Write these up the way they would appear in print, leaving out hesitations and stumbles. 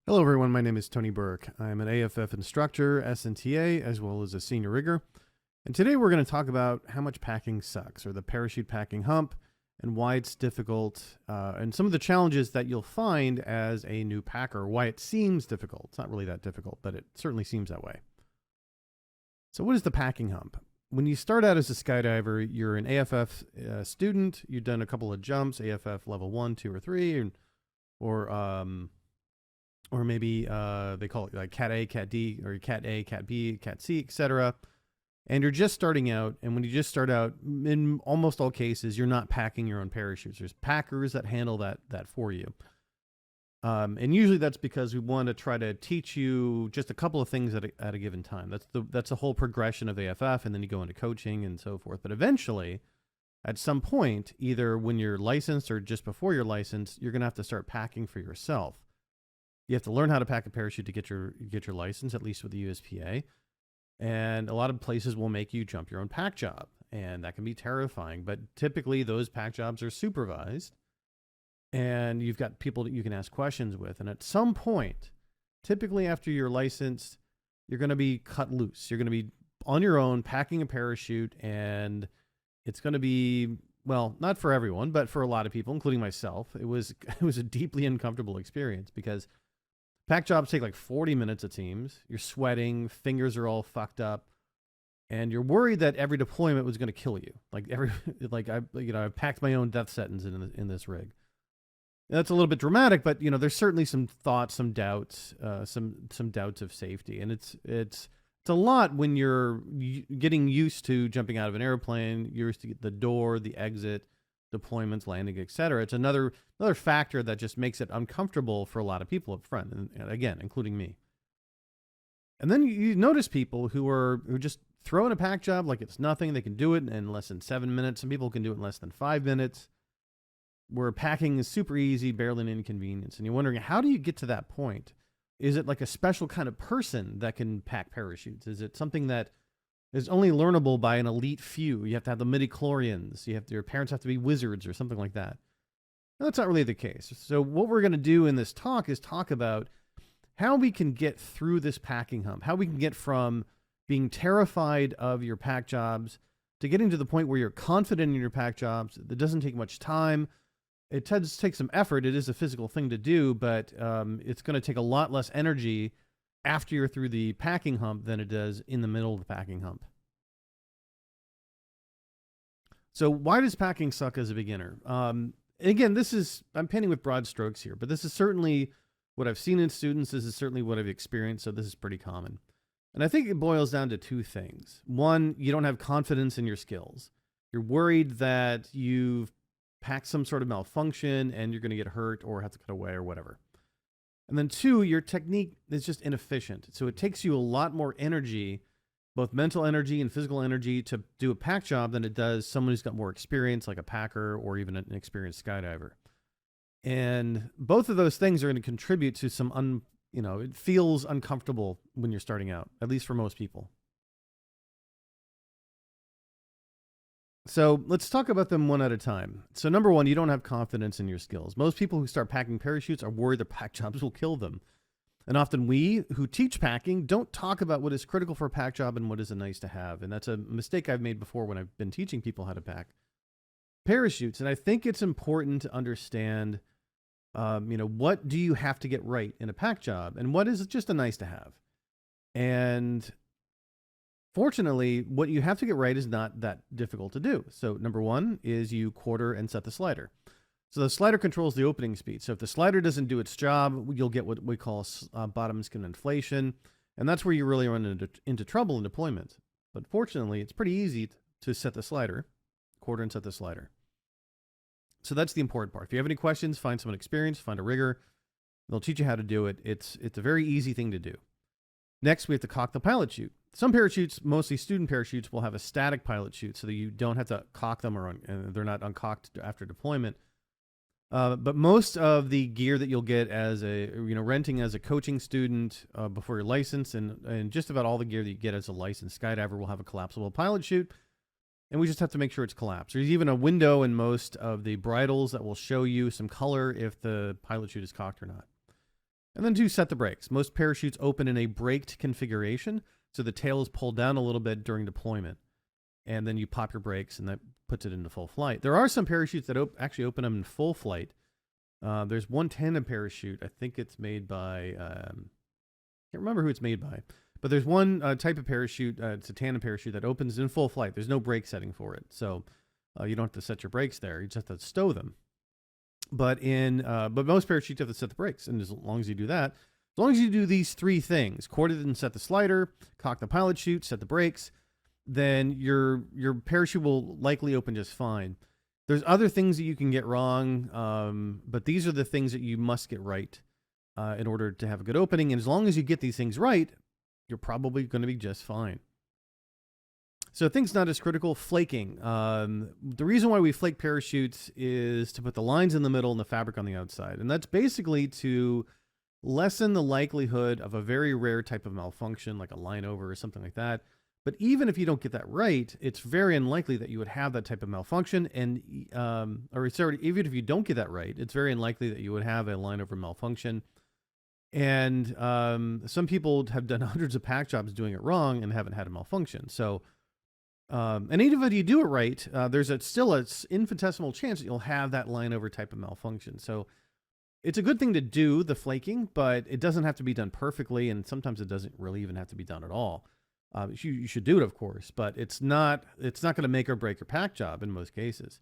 Hello everyone, my name is Tony Burke. I'm an AFF instructor, SNTA, as well as a senior rigger. And today we're going to talk about how much packing sucks, or the parachute packing hump, and why it's difficult, and some of the challenges that you'll find as a new packer, why it seems difficult. It's not really that difficult, but it certainly seems that way. So what is the packing hump? When you start out as a skydiver, you're an AFF student, you've done a couple of jumps, AFF level 1, 2, or 3, or maybe they call it like Cat A, Cat D, or Cat A, Cat B, Cat C, etc. And you're just starting out, and when you just start out, in almost all cases, you're not packing your own parachutes. There's packers that handle that for you. And usually that's because we want to try to teach you just a couple of things at a given time. That's the whole progression of AFF, and then you go into coaching and so forth. But eventually, at some point, either when you're licensed or just before you're licensed, you're going to have to start packing for yourself. You have to learn how to pack a parachute to get your license, at least with the USPA. And a lot of places will make you jump your own pack job, and that can be terrifying. But typically, those pack jobs are supervised, and you've got people that you can ask questions with. And at some point, typically after you're licensed, you're going to be cut loose. You're going to be on your own packing a parachute, and it's going to be, well, not for everyone, but for a lot of people, including myself. It was a deeply uncomfortable experience because pack jobs take like 40 minutes it seems. You're sweating, fingers are all fucked up, and you're worried that every deployment was going to kill you. I packed my own death sentence in this rig. That's a little bit dramatic, but there's certainly some thoughts, some doubts, some doubts of safety, and it's a lot when you're getting used to jumping out of an airplane, you're used to the door, the exit, deployments, landing, etc. It's another factor that just makes it uncomfortable for a lot of people up front, and again, including me. And then you notice people who just throw in a pack job like it's nothing. They can do it in less than 7 minutes. Some people can do it in less than 5 minutes. Where packing is super easy, barely an inconvenience. And you're wondering, how do you get to that point? Is it like a special kind of person that can pack parachutes? Is it something that is only learnable by an elite few? You have to have the midichlorians. Your parents have to be wizards or something like that. And that's not really the case. So what we're going to do in this talk is talk about how we can get through this packing hump, how we can get from being terrified of your pack jobs to getting to the point where you're confident in your pack jobs. It doesn't take much time. It does take some effort. It is a physical thing to do, but it's going to take a lot less energy after you're through the packing hump than it does in the middle of the packing hump. So why does packing suck as a beginner? Again, I'm painting with broad strokes here, but this is certainly what I've seen in students. This is certainly what I've experienced, so this is pretty common. And I think it boils down to two things. One, you don't have confidence in your skills. You're worried that you've packed some sort of malfunction and you're going to get hurt or have to cut away or whatever. And then two, your technique is just inefficient. So it takes you a lot more energy, both mental energy and physical energy, to do a pack job than it does someone who's got more experience, like a packer or even an experienced skydiver. And both of those things are going to contribute to some, it feels uncomfortable when you're starting out, at least for most people. So let's talk about them one at a time. So number one, you don't have confidence in your skills. Most people who start packing parachutes are worried their pack jobs will kill them. And often we who teach packing don't talk about what is critical for a pack job and what is a nice to have. And that's a mistake I've made before when I've been teaching people how to pack parachutes. And I think it's important to understand, what do you have to get right in a pack job and what is just a nice to have. And fortunately, what you have to get right is not that difficult to do. So number one is you quarter and set the slider. So the slider controls the opening speed. So if the slider doesn't do its job, you'll get what we call bottom skin inflation. And that's where you really run into trouble in deployment. But fortunately, it's pretty easy to set the slider, quarter and set the slider. So that's the important part. If you have any questions, find someone experienced, find a rigger. They'll teach you how to do it. It's a very easy thing to do. Next, we have to cock the pilot chute. Some parachutes, mostly student parachutes, will have a static pilot chute so that you don't have to cock them and they're not uncocked after deployment. But most of the gear that you'll get as renting as a coaching student before you're licensed, and just about all the gear that you get as a licensed skydiver will have a collapsible pilot chute. And we just have to make sure it's collapsed. There's even a window in most of the bridles that will show you some color if the pilot chute is cocked or not. And then 2, set the brakes. Most parachutes open in a braked configuration, so the tail is pulled down a little bit during deployment. And then you pop your brakes, and that puts it into full flight. There are some parachutes that actually open them in full flight. There's one tandem parachute. I think it's made by, can't remember who it's made by. But there's one type of parachute, it's a tandem parachute that opens in full flight. There's no brake setting for it. So you don't have to set your brakes there. You just have to stow them. But most parachutes have to set the brakes. And as long as you do that, as long as you do these 3 things, cord it and set the slider, cock the pilot chute, set the brakes, then your parachute will likely open just fine. There's other things that you can get wrong, but these are the things that you must get right in order to have a good opening. And as long as you get these things right, you're probably going to be just fine. So things not as critical, flaking. The reason why we flake parachutes is to put the lines in the middle and the fabric on the outside. And that's basically to lessen the likelihood of a very rare type of malfunction, like a line over or something like that. But even if you don't get that right, it's very unlikely that you would have that type of malfunction. And, even if you don't get that right, it's very unlikely that you would have a line over malfunction. And some people have done hundreds of pack jobs doing it wrong and haven't had a malfunction. So, and even if you do it right, there's still an infinitesimal chance that you'll have that line over type of malfunction. So it's a good thing to do the flaking, but it doesn't have to be done perfectly. And sometimes it doesn't really even have to be done at all. You should do it, of course, but it's not going to make or break your pack job in most cases.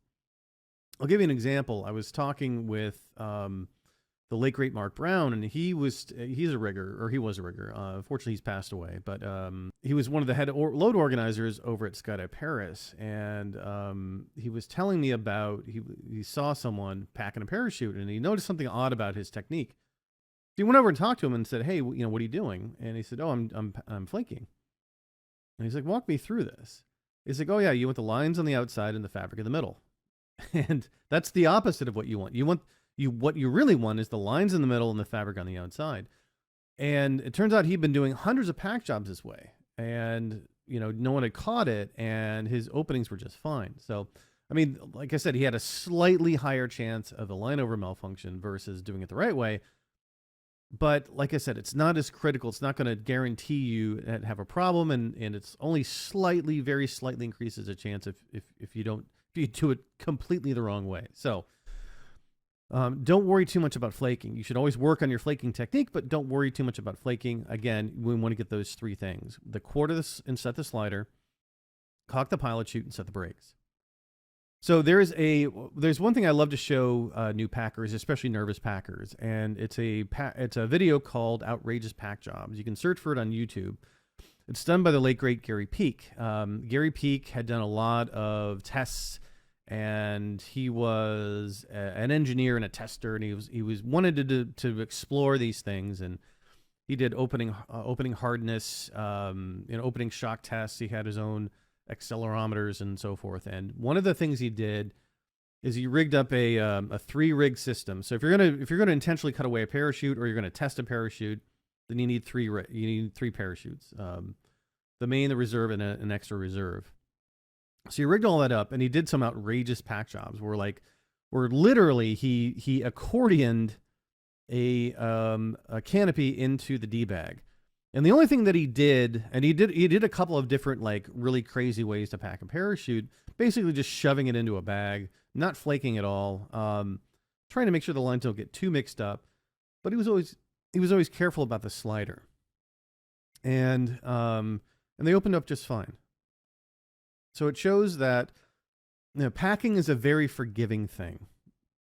I'll give you an example. I was talking with the late great Mark Brown, and he's a rigger, or he was a rigger. Unfortunately, he's passed away, but he was one of the head load organizers over at Skydive Paris, and he was telling me about he saw someone packing a parachute, and he noticed something odd about his technique. So he went over and talked to him and said, "Hey, what are you doing?" And he said, "Oh, I'm flaking." And he's like, "Walk me through this." He's like, "Oh yeah, you want the lines on the outside and the fabric in the middle." And that's the opposite of what you want. What you really want is the lines in the middle and the fabric on the outside. And it turns out he'd been doing hundreds of pack jobs this way. And, no one had caught it, and his openings were just fine. So, I mean, like I said, he had a slightly higher chance of a line over malfunction versus doing it the right way. But like I said, it's not as critical. It's not going to guarantee you have a problem, and it's only very slightly increases the chance if you do it completely the wrong way. So don't worry too much about flaking. You should always work on your flaking technique, but don't worry too much about flaking. Again, we want to get those 3 things: the cord and set the slider, cock the pilot chute, and set the brakes. So there's one thing I love to show new packers, especially nervous packers, and it's a video called "Outrageous Pack Jobs." You can search for it on YouTube. It's done by the late great Gary Peak. Gary Peak had done a lot of tests, and he was an engineer and a tester, and he wanted to explore these things, and he did opening hardness, opening shock tests. He had his own accelerometers and so forth. And one of the things he did is he rigged up a 3-rig system. So if you're gonna intentionally cut away a parachute, or you're gonna test a parachute, then you need 3 parachutes: the main, the reserve, and an extra reserve. So he rigged all that up, and he did some outrageous pack jobs where literally he accordioned a canopy into the D bag. And the only thing that he did a couple of different really crazy ways to pack a parachute, basically just shoving it into a bag, not flaking at all, trying to make sure the lines don't get too mixed up. But he was always careful about the slider. And they opened up just fine. So it shows that packing is a very forgiving thing.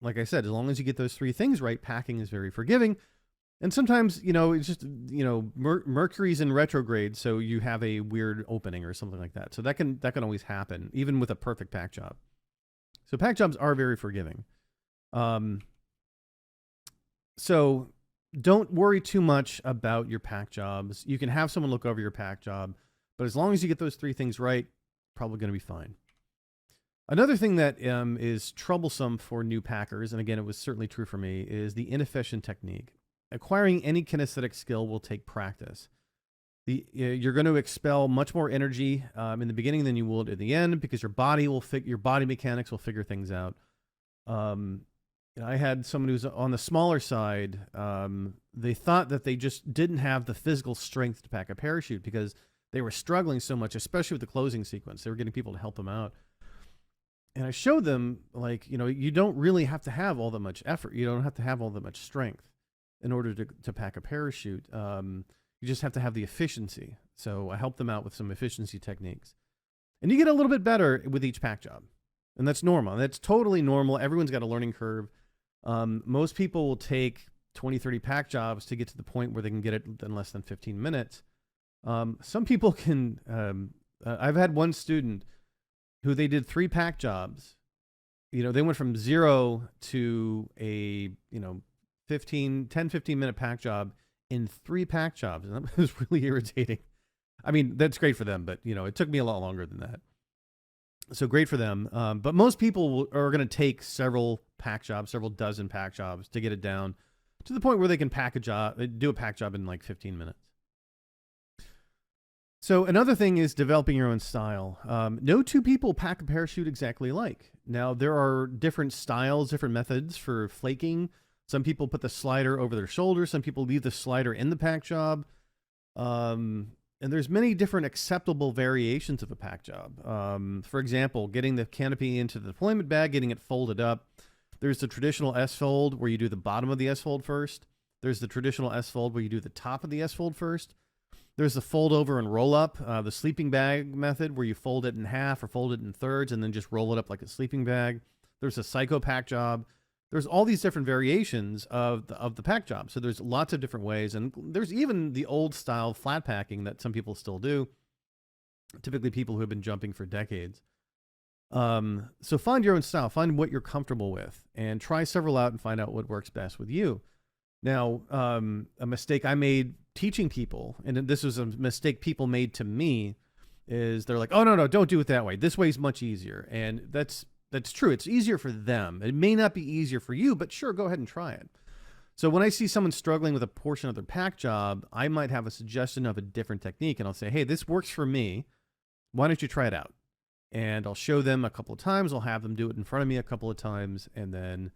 Like I said, as long as you get those 3 things right, packing is very forgiving. And sometimes, it's just, Mercury's in retrograde, so you have a weird opening or something like that. So that can always happen, even with a perfect pack job. So pack jobs are very forgiving. So don't worry too much about your pack jobs. You can have someone look over your pack job, but as long as you get those 3 things right, probably going to be fine. Another thing that is troublesome for new packers, and again, it was certainly true for me, is the inefficient technique. Acquiring any kinesthetic skill will take practice. You're going to expel much more energy in the beginning than you will at the end, because your body mechanics will figure things out. I had someone who's on the smaller side. They thought that they just didn't have the physical strength to pack a parachute because they were struggling so much, especially with the closing sequence. They were getting people to help them out. And I showed them, like, you don't really have to have all that much effort. You don't have to have all that much strength in order to pack a parachute. You just have to have the efficiency. So I helped them out with some efficiency techniques. And you get a little bit better with each pack job. And that's normal. That's totally normal. Everyone's got a learning curve. Most people will take 20, 30 pack jobs to get to the point where they can get it in less than 15 minutes. Some people can, I've had one student who they did 3 pack jobs. They went from 0 to a, 10, 15 minute pack job in 3 pack jobs. And that was really irritating. I mean, that's great for them, but it took me a lot longer than that. So great for them. But most people are going to take several pack jobs, several dozen pack jobs to get it down to the point where they can do a pack job in like 15 minutes. So another thing is developing your own style. No two people pack a parachute exactly alike. Now, there are different styles, different methods for flaking. Some people put the slider over their shoulder. Some people leave the slider in the pack job. And there's many different acceptable variations of a pack job. For example, getting the canopy into the deployment bag, getting it folded up. There's the traditional S-fold where you do the bottom of the S-fold first. There's the traditional S-fold where you do the top of the S-fold first. There's the fold over and roll up, the sleeping bag method where you fold it in half or fold it in thirds and then just roll it up like a sleeping bag. There's a psycho pack job. There's all these different variations of the pack job. So there's lots of different ways. And there's even the old style flat packing that some people still do. Typically people who have been jumping for decades. So find your own style, find what you're comfortable with and try several out and find out what works best with you. Now, a mistake I made teaching people, and this was a mistake people made to me, is they're like, oh, no, don't do it that way. This way is much easier. And that's true. It's easier for them. It may not be easier for you, but sure, go ahead and try it. So when I see someone struggling with a portion of their pack job, I might have a suggestion of a different technique, and I'll say, hey, this works for me. Why don't you try it out? And I'll show them a couple of times. I'll have them do it in front of me a couple of times, and then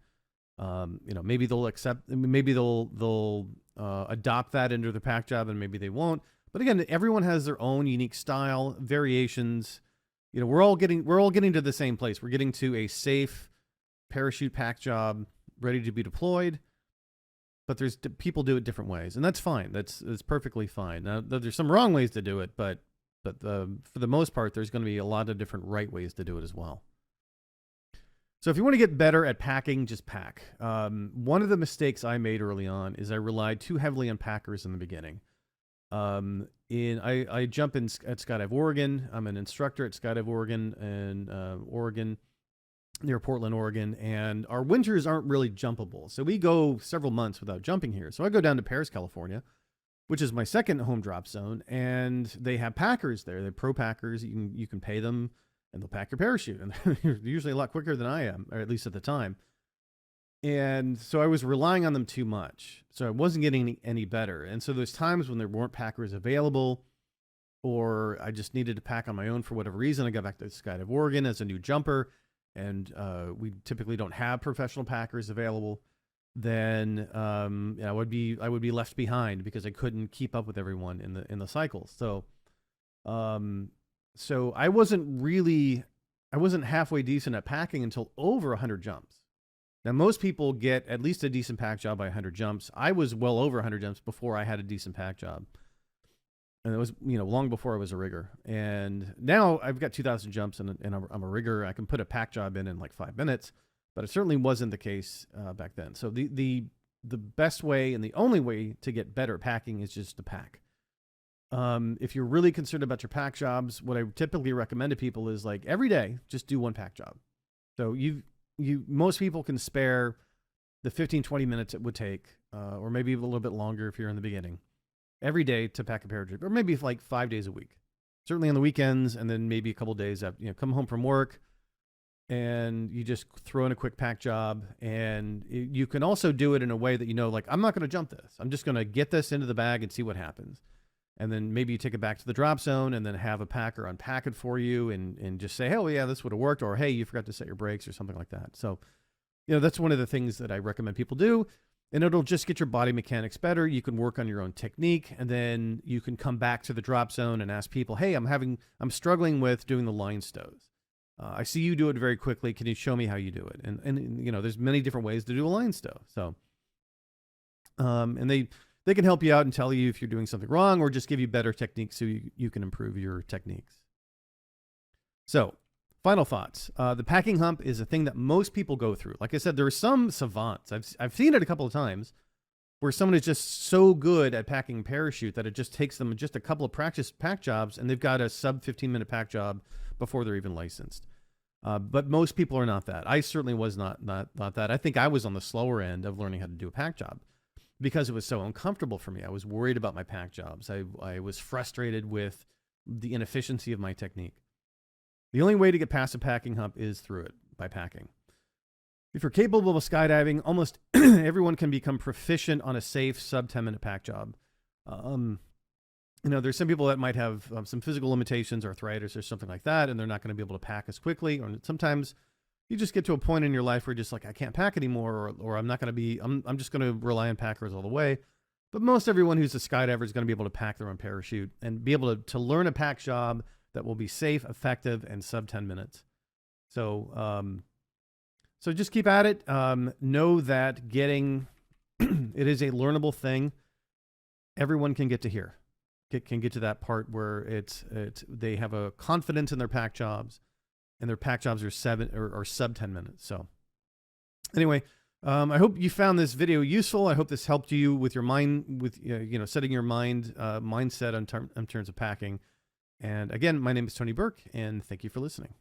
maybe they'll accept. Maybe they'll adopt that into their pack job, and maybe they won't. But again, everyone has their own unique style, variations. We're all getting to the same place. We're getting to a safe parachute pack job ready to be deployed. But there's people do it different ways, and that's fine. That's perfectly fine. Now, there's some wrong ways to do it, but for the most part, there's going to be a lot of different right ways to do it as well. So if you want to get better at packing, just pack. One of the mistakes I made early on is I relied too heavily on packers in the beginning. I jump in at Skydive Oregon. I'm an instructor at Skydive Oregon and Oregon, near Portland, Oregon, and our winters aren't really jumpable. So we go several months without jumping here. So I go down to Paris, California, which is my second home drop zone, and they have packers there. They're pro packers. You can pay them, and they'll pack your parachute, and they're usually a lot quicker than I am, or at least at the time. And so I was relying on them too much. So I wasn't getting any better. And so there's times when there weren't packers available, or I just needed to pack on my own for whatever reason. I got back to Skydive Oregon as a new jumper, and we typically don't have professional packers available. Then I would be left behind because I couldn't keep up with everyone in the cycles. So I wasn't halfway decent at packing until over 100 jumps. Now most people get at least a decent pack job by 100 jumps. I was well over 100 jumps before I had a decent pack job. And it was, long before I was a rigger. And now I've got 2,000 jumps and I'm a rigger. I can put a pack job in like 5 minutes, but it certainly wasn't the case back then. So the best way and the only way to get better at packing is just to pack. If you're really concerned about your pack jobs, what I typically recommend to people is like every day, just do one pack job. So most people can spare the 15, 20 minutes it would take, or maybe a little bit longer if you're in the beginning, every day to pack a parachute, or maybe like 5 days a week, certainly on the weekends. And then maybe a couple of days after, come home from work and you just throw in a quick pack job. And you can also do it in a way that, like, I'm not going to jump this. I'm just going to get this into the bag and see what happens. And then maybe you take it back to the drop zone and then have a packer unpack it for you and just say, oh, yeah, this would have worked. Or, hey, you forgot to set your brakes or something like that. So that's one of the things that I recommend people do. And it'll just get your body mechanics better. You can work on your own technique, and then you can come back to the drop zone and ask people, hey, I'm struggling with doing the line stows. I see you do it very quickly. Can you show me how you do it? And there's many different ways to do a line stow. So, and they can help you out and tell you if you're doing something wrong, or just give you better techniques so you can improve your techniques. So, final thoughts. The packing hump is a thing that most people go through. Like I said, there are some savants. I've seen it a couple of times where someone is just so good at packing a parachute that it just takes them just a couple of practice pack jobs, and they've got a sub 15-minute pack job before they're even licensed. But most people are not that. I certainly was not that. I think I was on the slower end of learning how to do a pack job because it was so uncomfortable for me. I was worried about my pack jobs. I was frustrated with the inefficiency of my technique. The only way to get past a packing hump is through it, by packing. If you're capable of skydiving, almost everyone can become proficient on a safe sub 10-minute pack job. There's some people that might have some physical limitations, arthritis or something like that, and they're not going to be able to pack as quickly. Or sometimes you just get to a point in your life where you're just like, I can't pack anymore, or I'm not going to be, I'm just going to rely on packers all the way. But most everyone who's a skydiver is going to be able to pack their own parachute and be able to learn a pack job that will be safe, effective, and sub 10 minutes. So, so just keep at it. Know that it is a learnable thing. Everyone can get to here. Can get to that part where they have a confidence in their pack jobs, and their pack jobs are sub 10 minutes. So anyway, I hope you found this video useful. I hope this helped you with your mind, with setting your mindset in terms of packing. And again, my name is Tony Burke, and thank you for listening.